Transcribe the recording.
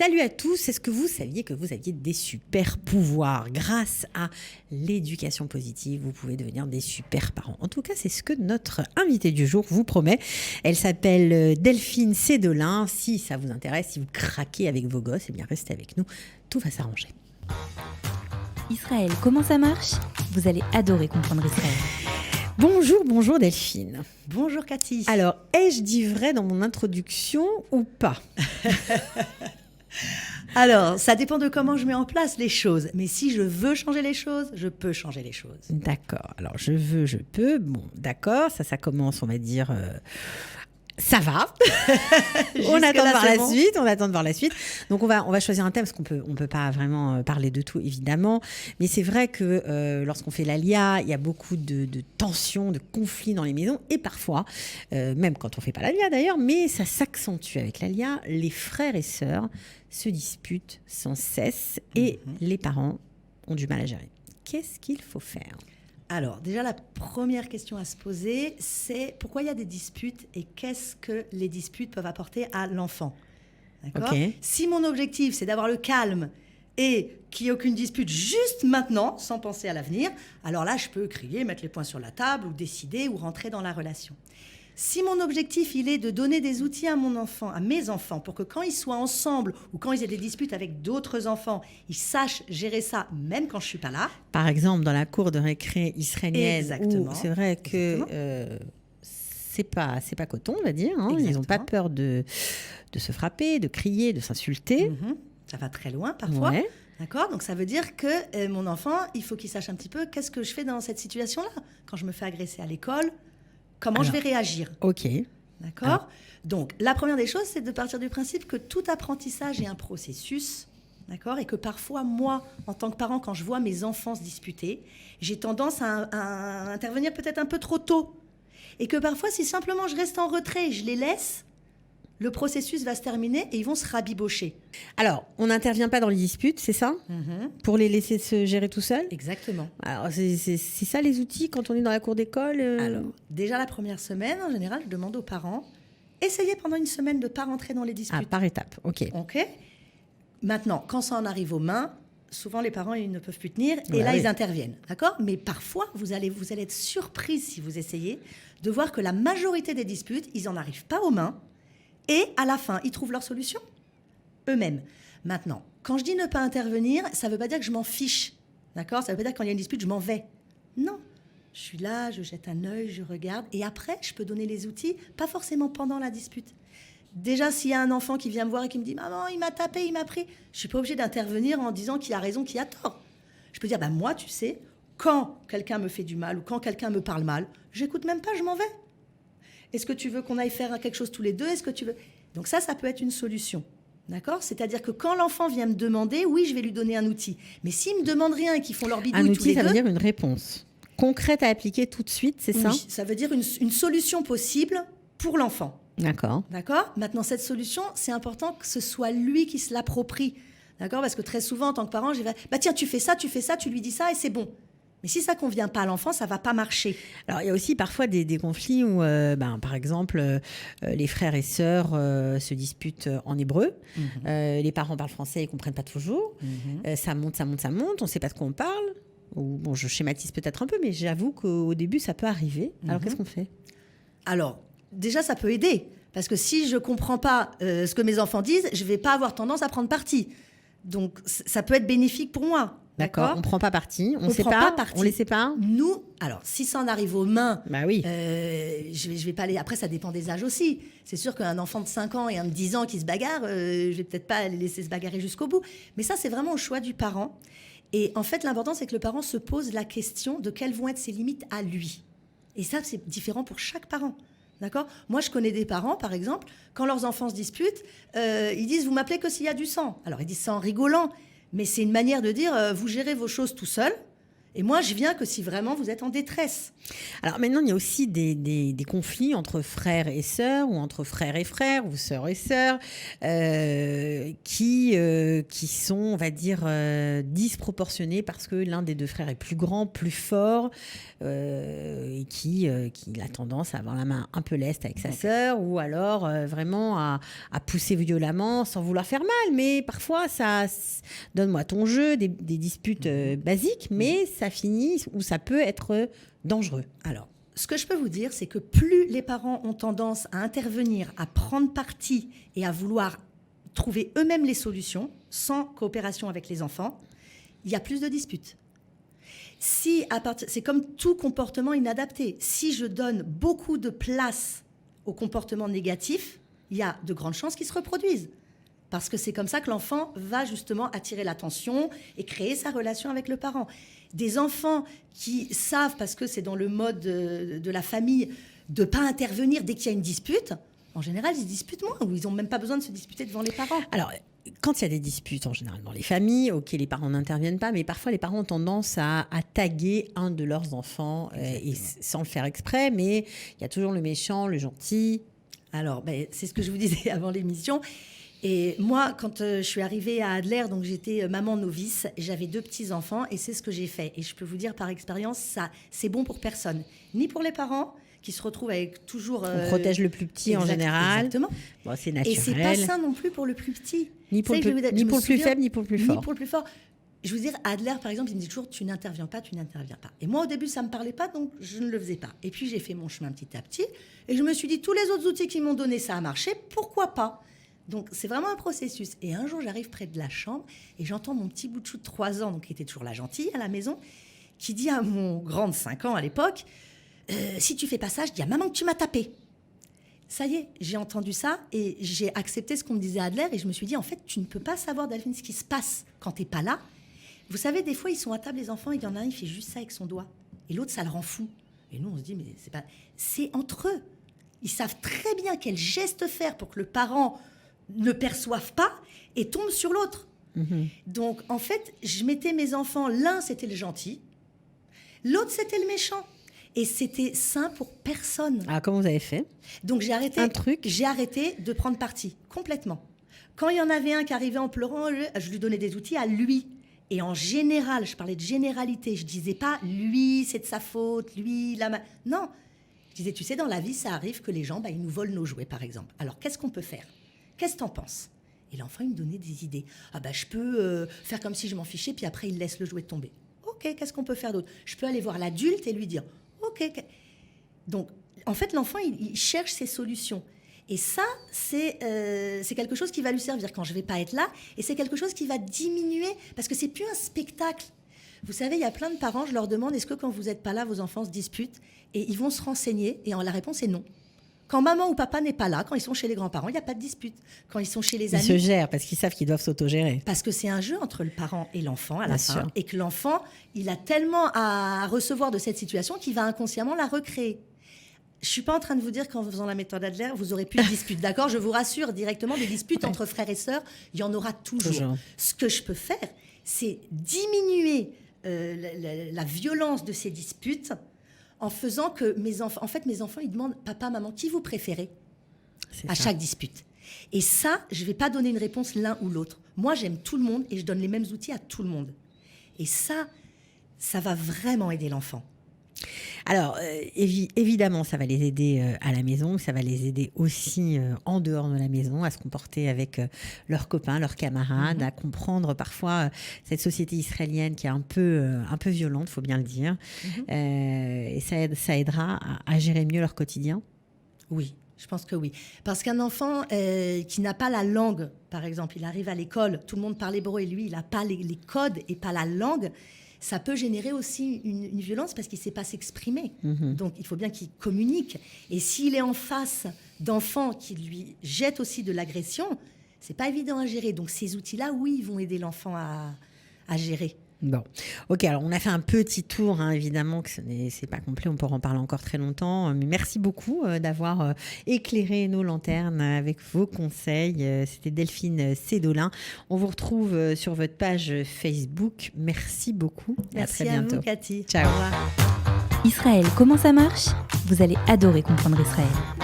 Salut à tous, est-ce que vous saviez que vous aviez des super pouvoirs? Grâce à l'éducation positive, vous pouvez devenir des super parents. En tout cas, c'est ce que notre invitée du jour vous promet. Elle s'appelle Delphine Cédolin. Si ça vous intéresse, si vous craquez avec vos gosses, eh bien restez avec nous, tout va s'arranger. Israël, comment ça marche? Vous allez adorer comprendre Israël. Bonjour Delphine. Bonjour Cathy. Alors, ai-je dit vrai dans mon introduction ou pas? Alors, ça dépend de comment je mets en place les choses. Mais si je veux changer les choses, je peux changer les choses. D'accord. Alors, je veux, je peux. Bon, d'accord. Ça commence, on va dire... Ça va. On attend de voir la suite. Donc on va choisir un thème parce qu'on peut pas vraiment parler de tout évidemment. Mais c'est vrai que lorsqu'on fait l'ALIA, il y a beaucoup de tensions, de conflits dans les maisons et parfois, même quand on fait pas l'ALIA d'ailleurs, mais ça s'accentue avec l'ALIA. Les frères et sœurs se disputent sans cesse et les parents ont du mal à gérer. Qu'est-ce qu'il faut faire ? Alors, déjà, la première question à se poser, c'est pourquoi il y a des disputes et qu'est-ce que les disputes peuvent apporter à l'enfant. D'accord ? Okay. Si mon objectif, c'est d'avoir le calme et qu'il n'y ait aucune dispute juste maintenant, sans penser à l'avenir, alors là, je peux crier, mettre les poings sur la table ou décider ou rentrer dans la relation. Si mon objectif, il est de donner des outils à mon enfant, à mes enfants, pour que quand ils soient ensemble ou quand ils aient des disputes avec d'autres enfants, ils sachent gérer ça même quand je ne suis pas là. Par exemple, dans la cour de récré israélienne, exactement, où c'est vrai que c'est pas coton, on va dire. Hein. Ils n'ont pas peur de se frapper, de crier, de s'insulter. Ça va très loin parfois. Ouais. D'accord ? Donc ça veut dire que mon enfant, il faut qu'il sache un petit peu qu'est-ce que je fais dans cette situation-là. Quand je me fais agresser à l'école, comment je vais réagir. Ok. D'accord ? Donc, la première des choses, c'est de partir du principe que tout apprentissage est un processus, d'accord ? Et que parfois, moi, en tant que parent, quand je vois mes enfants se disputer, j'ai tendance à intervenir peut-être un peu trop tôt. Et que parfois, si simplement je reste en retrait et je les laisse, le processus va se terminer et ils vont se rabibocher. Alors, on n'intervient pas dans les disputes, c'est ça ? Pour les laisser se gérer tout seuls ? Exactement. Alors, c'est ça les outils quand on est dans la cour d'école Alors, déjà la première semaine, en général, je demande aux parents, essayez pendant une semaine de ne pas rentrer dans les disputes. Par étapes, ok. Maintenant, quand ça en arrive aux mains, souvent les parents ils ne peuvent plus tenir et là ils interviennent, d'accord ? Mais parfois, vous allez être surprise si vous essayez de voir que la majorité des disputes, ils n'en arrivent pas aux mains. Et à la fin, ils trouvent leur solution eux-mêmes. Maintenant, quand je dis ne pas intervenir, ça ne veut pas dire que je m'en fiche. D'accord ? Ça ne veut pas dire que quand il y a une dispute, je m'en vais. Non. Je suis là, je jette un œil, je regarde. Et après, je peux donner les outils, pas forcément pendant la dispute. Déjà, s'il y a un enfant qui vient me voir et qui me dit « Maman, il m'a tapé, il m'a pris », je ne suis pas obligée d'intervenir en disant qui a raison, qui a tort. Je peux dire « Moi, tu sais, quand quelqu'un me fait du mal ou quand quelqu'un me parle mal, j'écoute même pas, je m'en vais. » Est-ce que tu veux qu'on aille faire quelque chose tous les deux ? Est-ce que tu veux... Donc ça peut être une solution. D'accord ? C'est-à-dire que quand l'enfant vient me demander, oui, je vais lui donner un outil. Mais s'il ne me demande rien et qu'ils font leur bidouille tous les deux... Un outil, ça veut dire une réponse concrète à appliquer tout de suite, c'est ça ? Oui, ça veut dire une solution possible pour l'enfant. D'accord. D'accord ? Maintenant, cette solution, c'est important que ce soit lui qui se l'approprie. D'accord ? Parce que très souvent, en tant que parent, je vais tiens, tu fais ça, tu lui dis ça et c'est bon. Mais si ça ne convient pas à l'enfant, ça ne va pas marcher. Alors, il y a aussi parfois des conflits où, par exemple, les frères et sœurs se disputent en hébreu. Les parents parlent français et ne comprennent pas toujours. Ça monte. On ne sait pas de quoi on parle. Bon, je schématise peut-être un peu, mais j'avoue qu'au début, ça peut arriver. Alors, qu'est-ce qu'on fait ? Alors, déjà, ça peut aider. Parce que si je ne comprends pas ce que mes enfants disent, je ne vais pas avoir tendance à prendre parti. Donc, ça peut être bénéfique pour moi. D'accord, on ne prend pas parti, on ne les sépare. Nous, alors, si ça en arrive aux mains, oui. Je vais pas aller... Après, ça dépend des âges aussi. C'est sûr qu'un enfant de 5 ans et un de 10 ans qui se bagarrent, je vais peut-être pas les laisser se bagarrer jusqu'au bout. Mais ça, c'est vraiment au choix du parent. Et en fait, l'important, c'est que le parent se pose la question de quelles vont être ses limites à lui. Et ça, c'est différent pour chaque parent. D'accord ? Moi, je connais des parents, par exemple, quand leurs enfants se disputent, ils disent « vous m'appelez que s'il y a du sang ». Alors, ils disent ça en rigolant. Mais c'est une manière de dire, vous gérez vos choses tout seul, et moi, je viens que si vraiment vous êtes en détresse. Alors maintenant, il y a aussi des conflits entre frères et sœurs, ou entre frères et frères, ou sœurs et sœurs, qui qui sont, on va dire, disproportionnées parce que l'un des deux frères est plus grand, plus fort, et qui a tendance à avoir la main un peu leste avec sa sœur, ou alors vraiment à pousser violemment sans vouloir faire mal. Mais parfois, ça donne-moi ton jeu, des disputes basiques, mais ça finit ou ça peut être dangereux. Alors, ce que je peux vous dire, c'est que plus les parents ont tendance à intervenir, à prendre parti et à vouloir trouver eux-mêmes les solutions, sans coopération avec les enfants, il y a plus de disputes. C'est comme tout comportement inadapté. Si je donne beaucoup de place aux comportements négatifs, il y a de grandes chances qu'ils se reproduisent. Parce que c'est comme ça que l'enfant va justement attirer l'attention et créer sa relation avec le parent. Des enfants qui savent, parce que c'est dans le mode de la famille, de ne pas intervenir dès qu'il y a une dispute, en général, ils se disputent moins, ou ils n'ont même pas besoin de se disputer devant les parents. Alors, quand il y a des disputes, en général, dans les familles, ok, les parents n'interviennent pas, mais parfois les parents ont tendance à taguer un de leurs enfants, et sans le faire exprès, mais il y a toujours le méchant, le gentil. Alors, c'est ce que je vous disais avant l'émission. Et moi, quand je suis arrivée à Adler, donc j'étais maman novice, j'avais 2 petits-enfants et c'est ce que j'ai fait. Et je peux vous dire par expérience, ça, c'est bon pour personne. Ni pour les parents, qui se retrouvent avec toujours... On protège le plus petit en général. Exactement. Bon, c'est naturel. Et c'est pas ça non plus pour le plus petit. Ni pour le plus faible, ni pour le plus fort. Ni pour le plus fort. Je veux dire, Adler, par exemple, il me dit toujours, tu n'interviens pas, tu n'interviens pas. Et moi, au début, ça ne me parlait pas, donc je ne le faisais pas. Et puis, j'ai fait mon chemin petit à petit. Et je me suis dit, tous les autres outils qu'ils m'ont donnés, ça a marché, pourquoi pas ? Donc, c'est vraiment un processus. Et un jour, j'arrive près de la chambre et j'entends mon petit bout de chou de 3 ans, donc qui était toujours la gentille à la maison, qui dit à mon grand de 5 ans à l'époque, si tu fais pas ça, je dis à maman que tu m'as tapé. Ça y est, j'ai entendu ça et j'ai accepté ce qu'on me disait à Adler et je me suis dit, en fait, tu ne peux pas savoir, Delphine, ce qui se passe quand tu n'es pas là. Vous savez, des fois, ils sont à table, les enfants, et il y en a un, il fait juste ça avec son doigt. Et l'autre, ça le rend fou. Et nous, on se dit, mais c'est pas... C'est entre eux. Ils savent très bien quel geste faire pour que le parent ne perçoive pas et tombe sur l'autre. Mmh. Donc, en fait, je mettais mes enfants, l'un, c'était le gentil, l'autre, c'était le méchant. Et c'était sain pour personne. Ah, comment vous avez fait ? Donc, j'ai arrêté de prendre parti, complètement. Quand il y en avait un qui arrivait en pleurant, je lui donnais des outils à lui. Et en général, je parlais de généralité. Je disais pas, lui, c'est de sa faute, lui, non. Je disais, tu sais, dans la vie, ça arrive que les gens, ils nous volent nos jouets, par exemple. Alors, qu'est-ce qu'on peut faire ? Qu'est-ce que t'en penses ? Et l'enfant, il me donnait des idées. Je peux faire comme si je m'en fichais, puis après, il laisse le jouet tomber. Ok, qu'est-ce qu'on peut faire d'autre ? Je peux aller voir l'adulte et lui dire, ok. Donc, en fait, l'enfant, il cherche ses solutions. Et ça, c'est quelque chose qui va lui servir quand je ne vais pas être là. Et c'est quelque chose qui va diminuer, parce que ce n'est plus un spectacle. Vous savez, il y a plein de parents, je leur demande, est-ce que quand vous n'êtes pas là, vos enfants se disputent ? Et ils vont se renseigner, et la réponse est non. Quand maman ou papa n'est pas là, quand ils sont chez les grands-parents, il n'y a pas de dispute. Quand ils sont chez les amis... Ils se gèrent, parce qu'ils savent qu'ils doivent s'autogérer. Parce que c'est un jeu entre le parent et l'enfant, à la fin. Et que l'enfant, il a tellement à recevoir de cette situation qu'il va inconsciemment la recréer. Je ne suis pas en train de vous dire qu'en faisant la méthode Adler, vous n'aurez plus de disputes. D'accord ? Je vous rassure directement, des disputes entre frères et sœurs, il y en aura toujours. Ce que je peux faire, c'est diminuer la violence de ces disputes en faisant que mes enfants... En fait, mes enfants, ils demandent, papa, maman, qui vous préférez à chaque dispute ? Et ça, je ne vais pas donner une réponse l'un ou l'autre. Moi, j'aime tout le monde et je donne les mêmes outils à tout le monde. Et ça va vraiment aider l'enfant. Alors, évidemment, ça va les aider à la maison, ça va les aider aussi en dehors de la maison, à se comporter avec leurs copains, leurs camarades, à comprendre parfois cette société israélienne qui est un peu violente, il faut bien le dire. Et ça aidera à gérer mieux leur quotidien. Oui, je pense que oui. Parce qu'un enfant qui n'a pas la langue, par exemple, il arrive à l'école, tout le monde parle hébreu et lui, il n'a pas les codes et pas la langue, ça peut générer aussi une violence parce qu'il ne sait pas s'exprimer. Donc, il faut bien qu'il communique. Et s'il est en face d'enfants qui lui jettent aussi de l'agression, ce n'est pas évident à gérer. Donc, ces outils-là, oui, ils vont aider l'enfant à gérer. Bon, ok, alors on a fait un petit tour, évidemment que c'est pas complet, on pourra en parler encore très longtemps, mais merci beaucoup d'avoir éclairé nos lanternes avec vos conseils. C'était Delphine Sédolin. On vous retrouve sur votre page Facebook. Merci beaucoup. Merci à très bientôt. Vous, Cathy. Ciao. Israël, comment ça marche ? Vous allez adorer comprendre Israël.